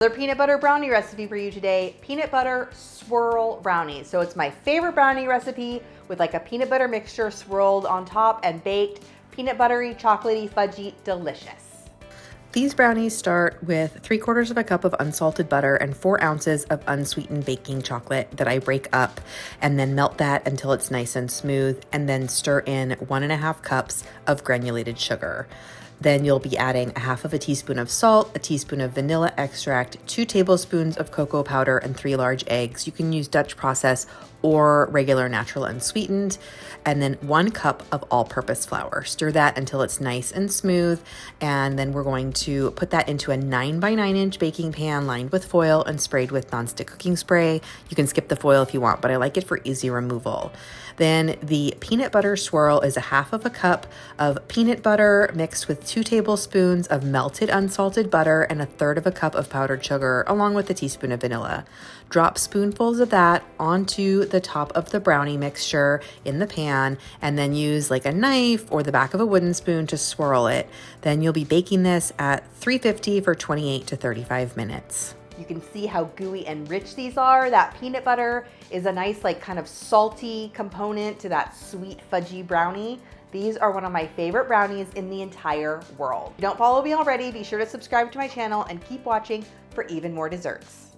Another peanut butter brownie recipe for you today, peanut butter swirl brownies. So it's my favorite brownie recipe with like a peanut butter mixture swirled on top and baked, peanut buttery, chocolatey, fudgy, delicious. These brownies start with 3/4 of a cup of unsalted butter and 4 ounces of unsweetened baking chocolate that I break up and then melt that until it's nice and smooth, and then stir in 1.5 cups of granulated sugar. Then you'll be adding 1/2 teaspoon of salt, a teaspoon of vanilla extract, 2 tablespoons of cocoa powder, and 3 large eggs. You can use Dutch process or regular natural unsweetened, and then 1 cup of all-purpose flour. Stir that until it's nice and smooth, and then we're going to put that into a 9 by 9 inch baking pan lined with foil and sprayed with nonstick cooking spray. You can skip the foil if you want, but I like it for easy removal. Then the peanut butter swirl is 1/2 cup of peanut butter mixed with 2 tablespoons of melted unsalted butter and 1/3 cup of powdered sugar, along with a teaspoon of vanilla. Drop spoonfuls of that onto the top of the brownie mixture in the pan, and then use like a knife or the back of a wooden spoon to swirl it. Then you'll be baking this at 350 for 28 to 35 minutes. You can see how gooey and rich these are. That peanut butter is a nice like kind of salty component to that sweet fudgy brownie. These are one of my favorite brownies in the entire world. If you don't follow me already, be sure to subscribe to my channel and keep watching for even more desserts.